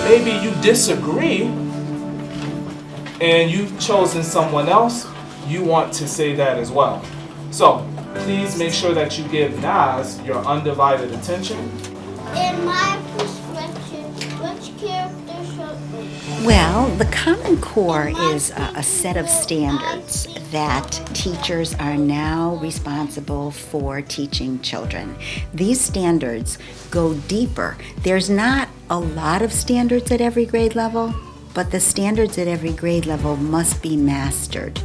maybe you disagree and you've chosen someone else, you want to say that as well. So please make sure that you give Naz your undivided attention. In my perspective, which character should be? Well, the Common Core is a set of standards that teachers are now responsible for teaching children. These standards go deeper. There's not a lot of standards at every grade level, but the standards at every grade level must be mastered.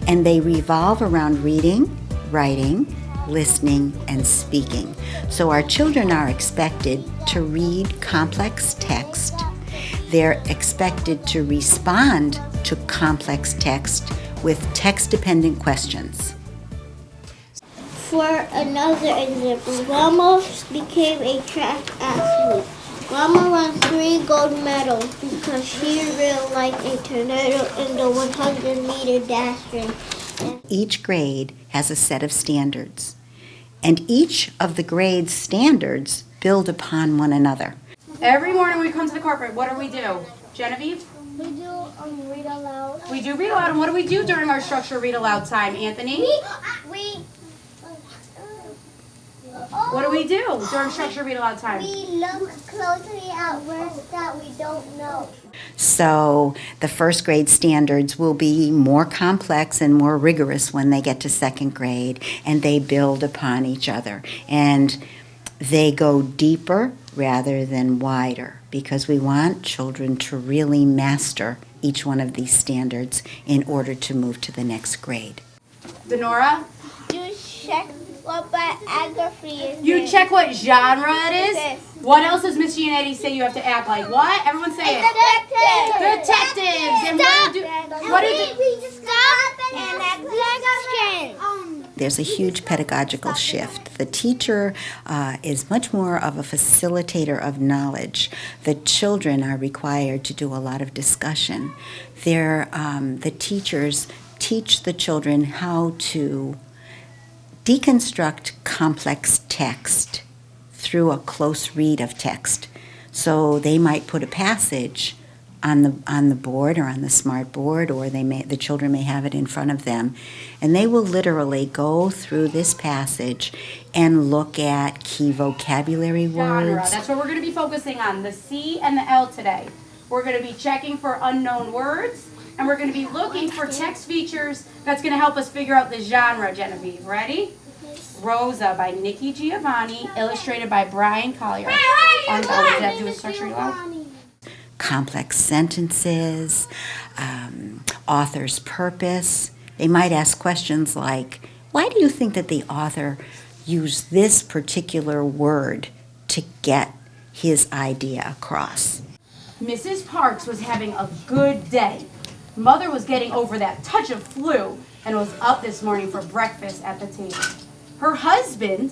And they revolve around reading, writing, listening, and speaking. So our children are expected to read complex text. They're expected to respond to complex text with text-dependent questions. For another example, Wilma became a track athlete. Wilma won 3 gold medals because she ran like a tornado in the 100-meter dash race. Each grade has a set of standards, and each of the grade's standards build upon one another. Every morning we come to the corporate, what do we do? Genevieve? We do read aloud. We do read aloud, and what do we do during our structured read aloud time, Anthony? What do we do during structured read aloud time? We look closely at words that we don't know. So the first grade standards will be more complex and more rigorous when they get to second grade, and they build upon each other. And they go deeper rather than wider, because we want children to really master each one of these standards in order to move to the next grade. Denora? You check what biography is. You check what genre it is? Yes. What else does Miss Giannetti say you have to act like? What? Everyone say it. Detectives. And what do we stop and ask questions? There's a huge pedagogical shift. The teacher is much more of a facilitator of knowledge. The children are required to do a lot of discussion. The teachers teach the children how to deconstruct complex text through a close read of text. So they might put a passage on the board or on the smart board, or the children may have it in front of them, and they will literally go through this passage and look at key vocabulary genre? words. That's what we're going to be focusing on, the C and the L today. We're going to be checking for unknown words, and we're going to be looking for text features that's going to help us figure out the genre, Genevieve. Ready? Rosa by Nikki Giovanni, illustrated by Brian Collier. Does that have to do with structure aloud? Complex sentences, author's purpose. They might ask questions like, why do you think that the author used this particular word to get his idea across? Mrs. Parks was having a good day. Mother was getting over that touch of flu and was up this morning for breakfast at the table. Her husband,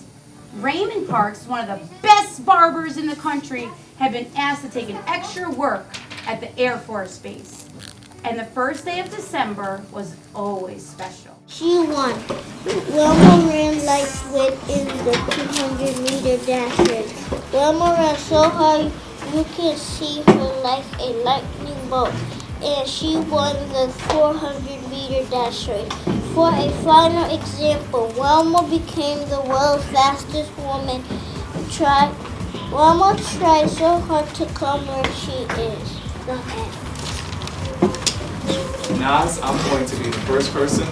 Raymond Parks, one of the best barbers in the country, had been asked to take an extra work at the Air Force Base. And the first day of December was always special. She won. Wilma ran like within the 200-meter dash race. Wilma ran so high you can see her like a lightning bolt. And she won the 400-meter dash race. For a final example, Wilma became the world's fastest woman. Wilma tried so hard to come where she is. Naz, I'm going to be the first person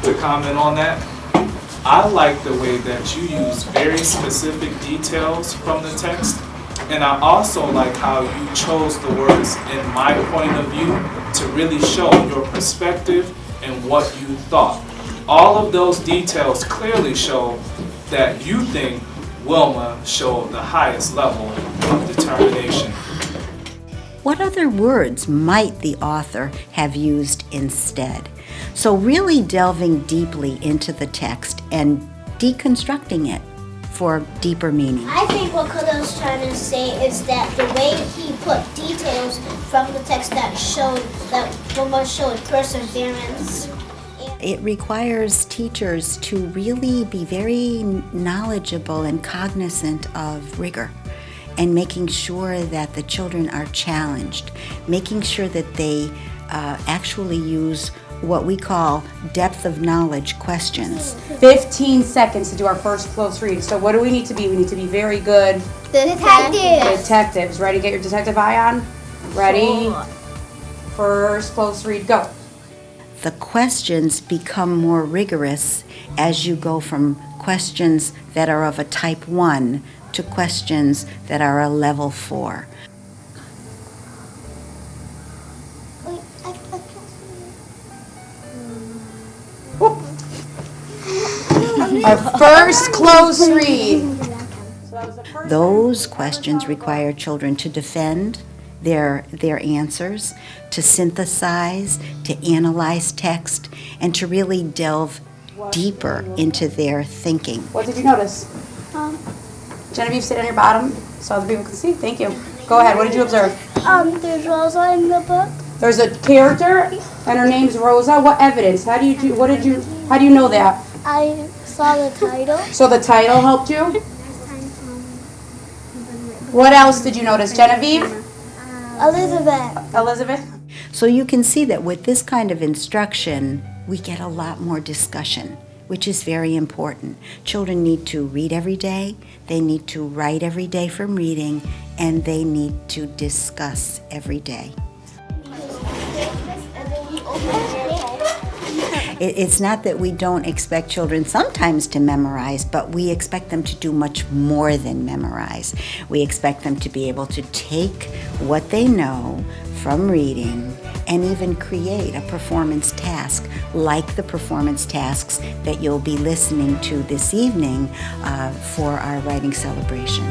to comment on that. I like the way that you use very specific details from the text, and I also like how you chose the words "in my point of view" to really show your perspective and what you thought. All of those details clearly show that you think Wilma showed the highest level of determination. What other words might the author have used instead? So really delving deeply into the text and deconstructing it for deeper meaning. I think what Khalil's trying to say is that the way he put details from the text that Wilma showed perseverance. It requires teachers to really be very knowledgeable and cognizant of rigor and making sure that the children are challenged, making sure that they actually use what we call depth of knowledge questions. 15 seconds to do our first close read. So what do we need to be? We need to be very good detectives. Ready? Get your detective eye on. Ready? First close read, go. The questions become more rigorous as you go from questions that are of a type 1 to questions that are a level 4. Our first close read. Those questions require children to defend their answers, to synthesize, to analyze text, and to really delve deeper into their thinking. What did you notice? Genevieve, sit on your bottom so other people can see. Thank you. Go ahead. What did you observe? There's Rosa in the book. There's a character, and her name's Rosa. What evidence? How do you know that? I saw the title. So the title helped you? What else did you notice? Genevieve? Elizabeth? So you can see that with this kind of instruction, we get a lot more discussion, which is very important. Children need to read every day, they need to write every day from reading, and they need to discuss every day. It's not that we don't expect children sometimes to memorize, but we expect them to do much more than memorize. We expect them to be able to take what they know from reading and even create a performance task like the performance tasks that you'll be listening to this evening for our writing celebration.